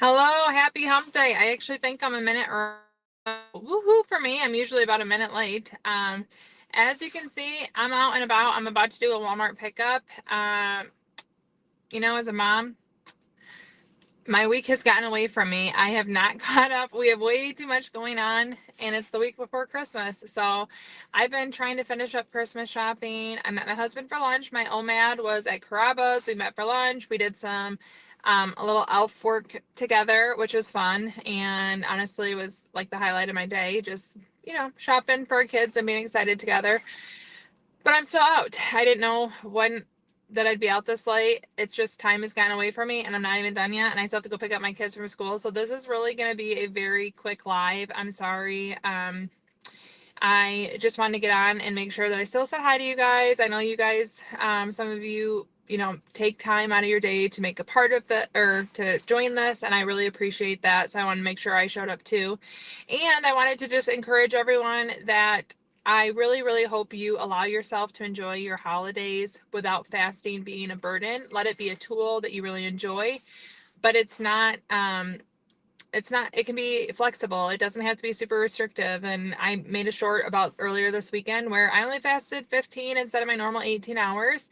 Hello, happy hump day. I actually think I'm a minute early. Woohoo for me. I'm usually about a minute late. As you can see, I'm out and about. I'm about to do a Walmart pickup. As a mom, my week has gotten away from me. I have not caught up. We have way too much going on, and it's the week before Christmas. So I've been trying to finish up Christmas shopping. I met my husband for lunch. My OMAD was at Carrabba's. We met for lunch. We did some a little elf work together, which was fun, and honestly was like the highlight of my day. Just shopping for our kids and being excited together. But I'm still out. I didn't know when that I'd be out this late. It's just time has gotten away from me and I'm not even done yet. And I still have to go pick up my kids from school. So this is really going to be a very quick live. I'm sorry. I just wanted to get on and make sure that I still said hi to you guys. I know you guys, some of you, take time out of your day to make a part of the or to join this. And I really appreciate that. So I want to make sure I showed up too. And I wanted to just encourage everyone that I really, really hope you allow yourself to enjoy your holidays without fasting being a burden. Let it be a tool that you really enjoy, but it can be flexible. It doesn't have to be super restrictive. And I made a short about earlier this weekend where I only fasted 15 instead of my normal 18 hours.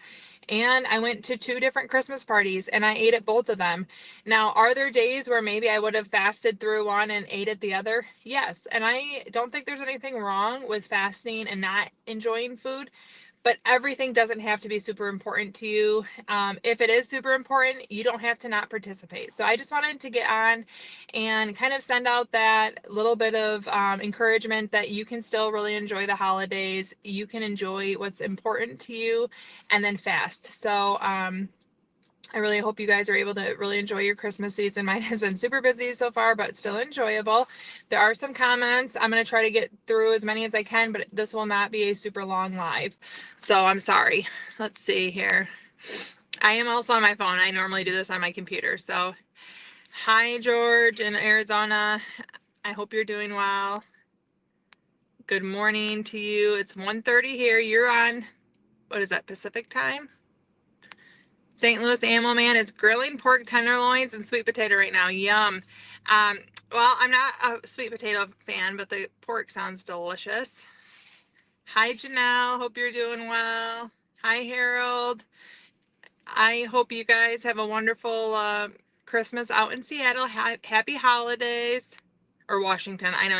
And I went to two different Christmas parties and I ate at both of them. Now, are there days where maybe I would have fasted through one and ate at the other? Yes. And I don't think there's anything wrong with fasting and not enjoying food, but everything doesn't have to be super important to you. If it is super important, you don't have to not participate. So I just wanted to get on and kind of send out that little bit of encouragement that you can still really enjoy the holidays. You can enjoy what's important to you and then fast. So, I really hope you guys are able to really enjoy your Christmas season. Mine has been super busy so far, but still enjoyable. There are some comments. I'm going to try to get through as many as I can, but this will not be a super long live. So I'm sorry. Let's see here. I am also on my phone. I normally do this on my computer. So hi, George in Arizona. I hope you're doing well. Good morning to you. It's 1:30 here. You're on, what is that, Pacific time? St. Louis Ammo Man is grilling pork tenderloins and sweet potato right now. Yum. Um, well, I'm not a sweet potato fan, but the pork sounds delicious. Hi, Janelle. Hope you're doing well. Hi, Harold. I hope you guys have a wonderful Christmas out in Seattle. Happy holidays. Or Washington. I know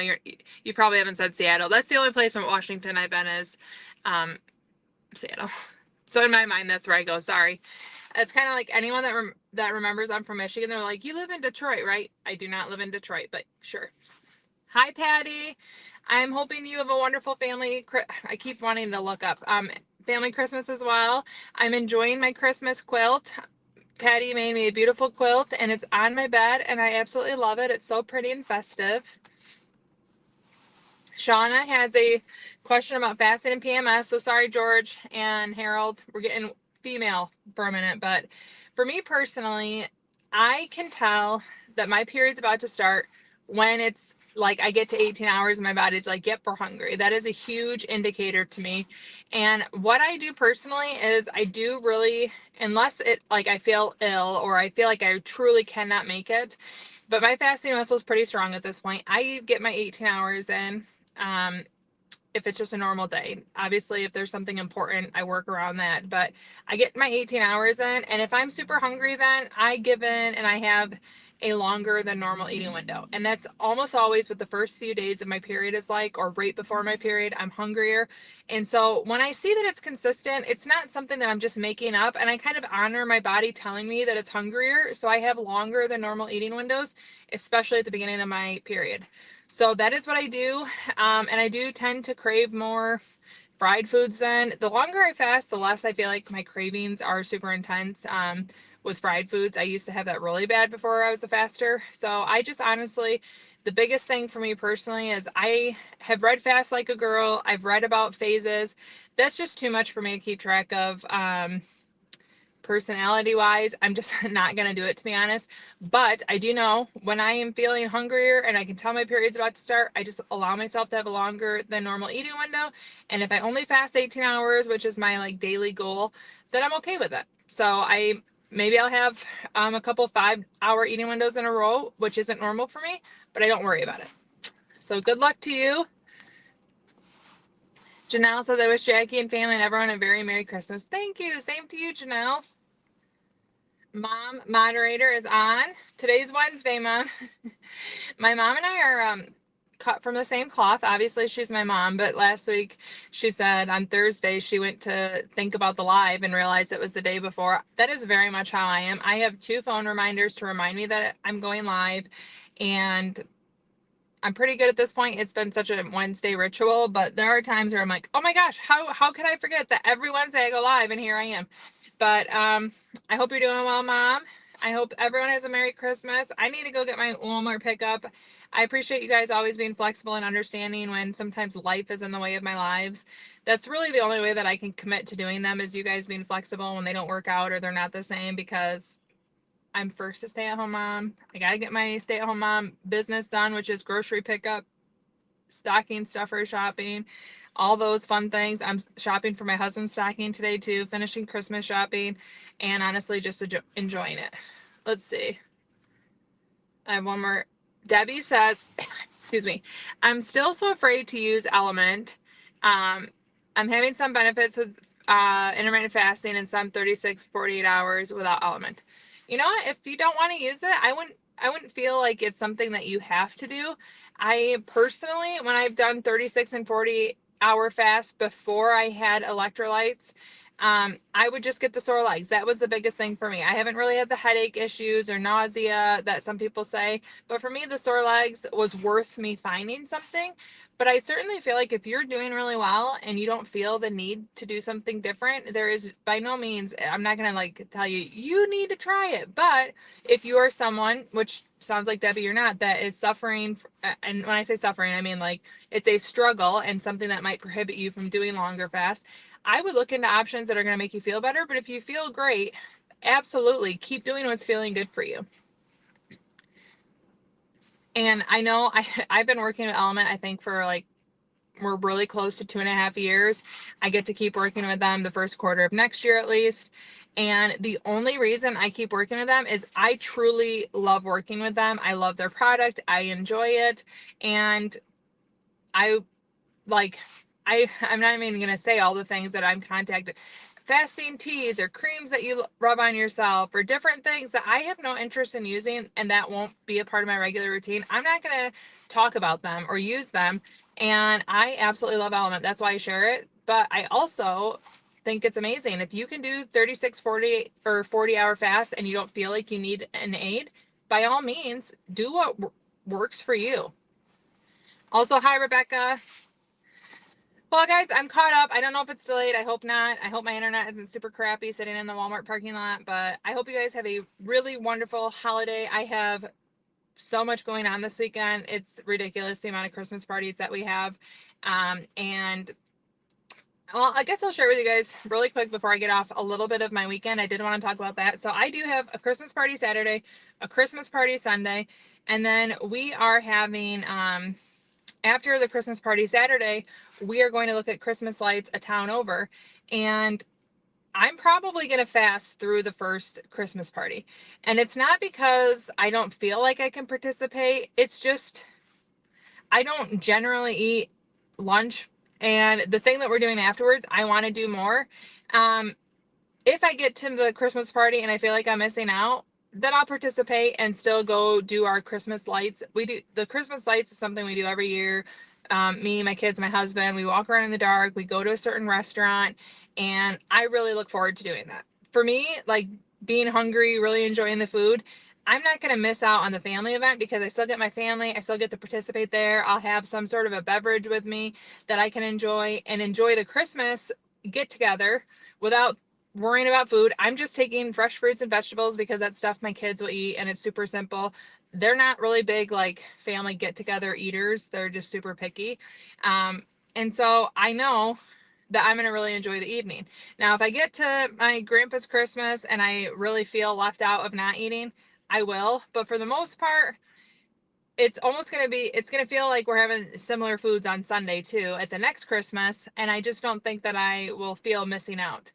you probably haven't said Seattle. That's the only place in Washington I've been is Seattle. So in my mind, that's where I go. Sorry. It's kind of like anyone that remembers I'm from Michigan. They're like, you live in Detroit, right? I do not live in Detroit, but sure. Hi, Patty. I'm hoping you have a wonderful family. I keep wanting to look up family Christmas as well. I'm enjoying my Christmas quilt. Patty made me a beautiful quilt, and it's on my bed, and I absolutely love it. It's so pretty and festive. Shauna has a question about fasting and PMS. So sorry, George and Harold. We're getting female for a minute. But for me personally, I can tell that my period's about to start when it's like I get to 18 hours and my body's like, yep, we're hungry. That is a huge indicator to me. And what I do personally is I do really, unless it like I feel ill or I feel like I truly cannot make it, but my fasting muscle is pretty strong at this point. I get my 18 hours in um, if it's just a normal day. Obviously, if there's something important, I work around that. But I get my 18 hours in, and if I'm super hungry, then I give in and I have a longer than normal eating window. And that's almost always what the first few days of my period is like, or right before my period, I'm hungrier. And so when I see that it's consistent, it's not something that I'm just making up. And I kind of honor my body telling me that it's hungrier. So I have longer than normal eating windows, especially at the beginning of my period. So that is what I do. And I do tend to crave more fried foods then. The longer I fast, the less I feel like my cravings are super intense with fried foods. I used to have that really bad before I was a faster. So I just honestly, the biggest thing for me personally is I have read Fast Like a Girl. I've read about phases. That's just too much for me to keep track of. Personality wise, I'm just not going to do it, to be honest. But I do know when I am feeling hungrier and I can tell my period's about to start, I just allow myself to have a longer than normal eating window. And if I only fast 18 hours, which is my like daily goal, then I'm okay with it. So Maybe I'll have a couple 5-hour eating windows in a row, which isn't normal for me, but I don't worry about it. So good luck to you. Janelle says, I wish Jackie and family and everyone a very Merry Christmas. Thank you. Same to you, Janelle. Mom moderator is on. Today's Wednesday, Mom. My mom and I are cut from the same cloth. Obviously, she's my mom, but last week she said on Thursday she went to think about the live and realized it was the day before. That is very much how I am. I have 2 phone reminders to remind me that I'm going live, and I'm pretty good at this point. It's been such a Wednesday ritual, but there are times where I'm like, oh my gosh, how could I forget that every Wednesday I go live and here I am. But I hope you're doing well, Mom. I hope everyone has a Merry Christmas. I need to go get my Walmart pickup. I appreciate you guys always being flexible and understanding when sometimes life is in the way of my lives. That's really the only way that I can commit to doing them, is you guys being flexible when they don't work out or they're not the same, because I'm first a stay-at-home mom. I got to get my stay-at-home mom business done, which is grocery pickup, stocking stuffer shopping, all those fun things. I'm shopping for my husband's stocking today too, finishing Christmas shopping, and honestly just enjoying it. Let's see. I have one more. Debbie says, excuse me, I'm still so afraid to use Element. I'm having some benefits with intermittent fasting and some 36, 48 hours without Element. You know what? If you don't want to use it, I wouldn't feel like it's something that you have to do. I personally, when I've done 36 and 40-hour fast before I had electrolytes, I would just get the sore legs. That was the biggest thing for me. I haven't really had the headache issues or nausea that some people say, but for me, the sore legs was worth me finding something. But I certainly feel like if you're doing really well and you don't feel the need to do something different, there is by no means, I'm not going to like tell you, you need to try it. But if you are someone, which sounds like Debbie, you're not, that is suffering, and when I say suffering, I mean like it's a struggle and something that might prohibit you from doing longer fasts, I would look into options that are going to make you feel better. But if you feel great, absolutely keep doing what's feeling good for you. And I know I've been working with Element, I think for like, we're really close to 2.5 years. I get to keep working with them the first quarter of next year at least. And the only reason I keep working with them is I truly love working with them. I love their product. I enjoy it. And I like, I'm not even going to say all the things that I'm contacted. Fasting teas or creams that you rub on yourself or different things that I have no interest in using and that won't be a part of my regular routine. I'm not going to talk about them or use them. And I absolutely love Element. That's why I share it. But I also think it's amazing. If you can do 36, 40 or 40-hour fast and you don't feel like you need an aid, by all means, do what works for you. Also, hi, Rebecca. Well, guys, I'm caught up. I don't know if it's delayed. I hope not. I hope my internet isn't super crappy sitting in the Walmart parking lot, but I hope you guys have a really wonderful holiday. I have so much going on this weekend. It's ridiculous the amount of Christmas parties that we have. And well, I guess I'll share with you guys really quick before I get off a little bit of my weekend. I did want to talk about that. So I do have a Christmas party Saturday, a Christmas party Sunday, and then we are having after the Christmas party Saturday, we are going to look at Christmas lights a town over. And I'm probably going to fast through the first Christmas party. And it's not because I don't feel like I can participate. It's just, I don't generally eat lunch. And the thing that we're doing afterwards, I want to do more. If I get to the Christmas party and I feel like I'm missing out, then I'll participate and still go do our Christmas lights. We do the Christmas lights is something we do every year. Me, my kids, my husband, we walk around in the dark, we go to a certain restaurant, and I really look forward to doing that. For me, like being hungry, really enjoying the food, I'm not going to miss out on the family event because I still get my family. I still get to participate there. I'll have some sort of a beverage with me that I can enjoy and enjoy the Christmas get together without worrying about food. I'm just taking fresh fruits and vegetables because that's stuff my kids will eat and it's super simple. They're not really big like family get together eaters. They're just super picky. And so I know that I'm going to really enjoy the evening. Now, if I get to my grandpa's Christmas and I really feel left out of not eating, I will. But for the most part, it's almost going to be, it's going to feel like we're having similar foods on Sunday too at the next Christmas. And I just don't think that I will feel missing out.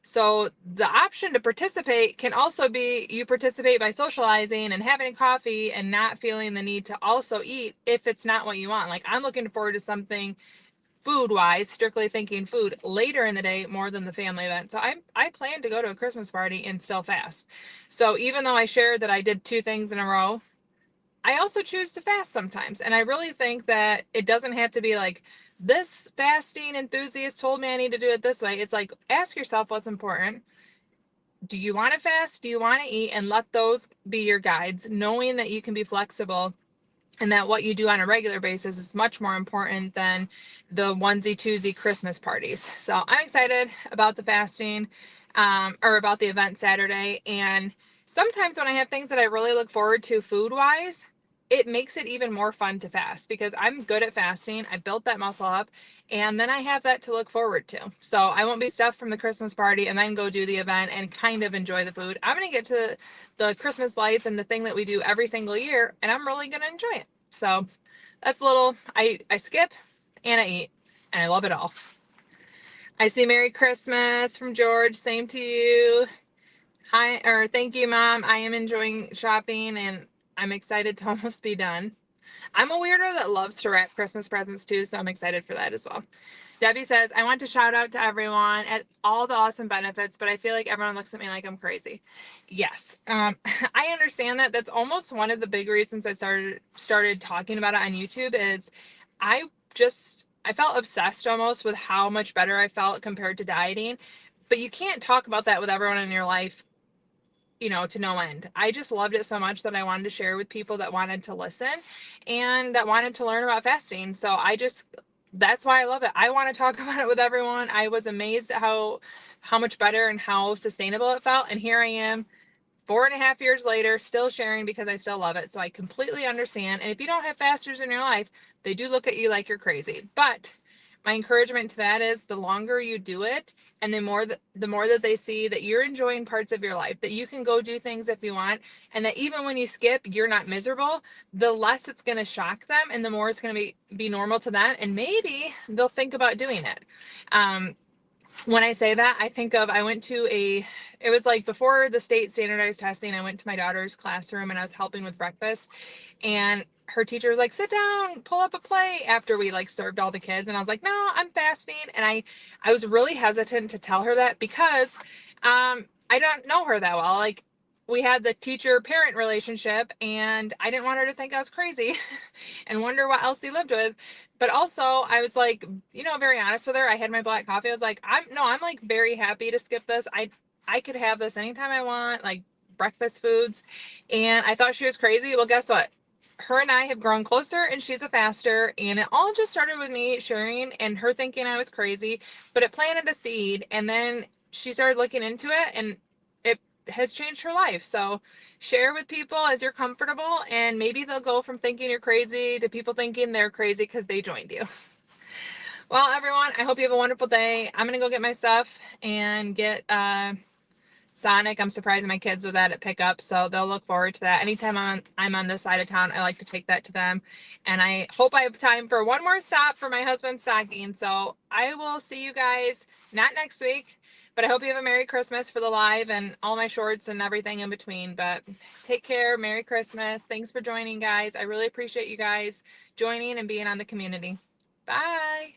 So the option to participate can also be you participate by socializing and having coffee and not feeling the need to also eat if it's not what you want. Like I'm looking forward to something food wise, strictly thinking food later in the day more than the family event. So I plan to go to a Christmas party and still fast. So even though I shared that I did 2 things in a row, I also choose to fast sometimes. And I really think that it doesn't have to be like this fasting enthusiast told me I need to do it this way. It's like ask yourself what's important. Do you want to fast? Do you want to eat? And let those be your guides, knowing that you can be flexible and that what you do on a regular basis is much more important than the onesie twosie Christmas parties. So I'm excited about the fasting, or about the event Saturday. And sometimes when I have things that I really look forward to food wise, it makes it even more fun to fast because I'm good at fasting. I built that muscle up and then I have that to look forward to. So I won't be stuffed from the Christmas party and then go do the event and kind of enjoy the food. I'm going to get to the Christmas lights and the thing that we do every single year, and I'm really going to enjoy it. So that's a little, I skip and I eat and I love it all. I see Merry Christmas from George. Same to you. Hi, or thank you, Mom. I am enjoying shopping and I'm excited to almost be done. I'm a weirdo that loves to wrap Christmas presents too, so I'm excited for that as well. Debbie says, I want to shout out to everyone at all the awesome benefits, but I feel like everyone looks at me like I'm crazy. Yes, I understand that. That's almost one of the big reasons I started talking about it on YouTube is I I felt obsessed almost with how much better I felt compared to dieting, but you can't talk about that with everyone in your life, to no end. I just loved it so much that I wanted to share with people that wanted to listen and that wanted to learn about fasting. So that's why I love it. I want to talk about it with everyone. I was amazed at how much better and how sustainable it felt. And here I am 4.5 years later, still sharing because I still love it. So I completely understand. And if you don't have fasters in your life, they do look at you like you're crazy. But my encouragement to that is the longer you do it and the more that they see that you're enjoying parts of your life, that you can go do things if you want, and that even when you skip, you're not miserable, the less it's going to shock them and the more it's going to be normal to them. And maybe they'll think about doing it. When I say that, it was like before the state standardized testing, I went to my daughter's classroom and I was helping with breakfast, and her teacher was like, sit down, pull up a plate after we like served all the kids. And I was like, no, I'm fasting. And I was really hesitant to tell her that because, I don't know her that well. Like we had the teacher parent relationship and I didn't want her to think I was crazy and wonder what else he lived with. But also I was like, very honest with her. I had my black coffee. I was like, I'm like very happy to skip this. I could have this anytime I want, like breakfast foods. And I thought she was crazy. Well, guess what? Her and I have grown closer and she's a faster, and it all just started with me sharing and her thinking I was crazy, but it planted a seed and then she started looking into it and it has changed her life. So share with people as you're comfortable and maybe they'll go from thinking you're crazy to people thinking they're crazy because they joined you. Well, everyone, I hope you have a wonderful day. I'm going to go get my stuff and get, Sonic. I'm surprising my kids with that at pickup, so they'll look forward to that. Anytime I'm on this side of town, I like to take that to them. And I hope I have time for one more stop for my husband's stocking. So I will see you guys not next week, but I hope you have a Merry Christmas for the live and all my shorts and everything in between. But take care. Merry Christmas. Thanks for joining, guys. I really appreciate you guys joining and being on the community. Bye.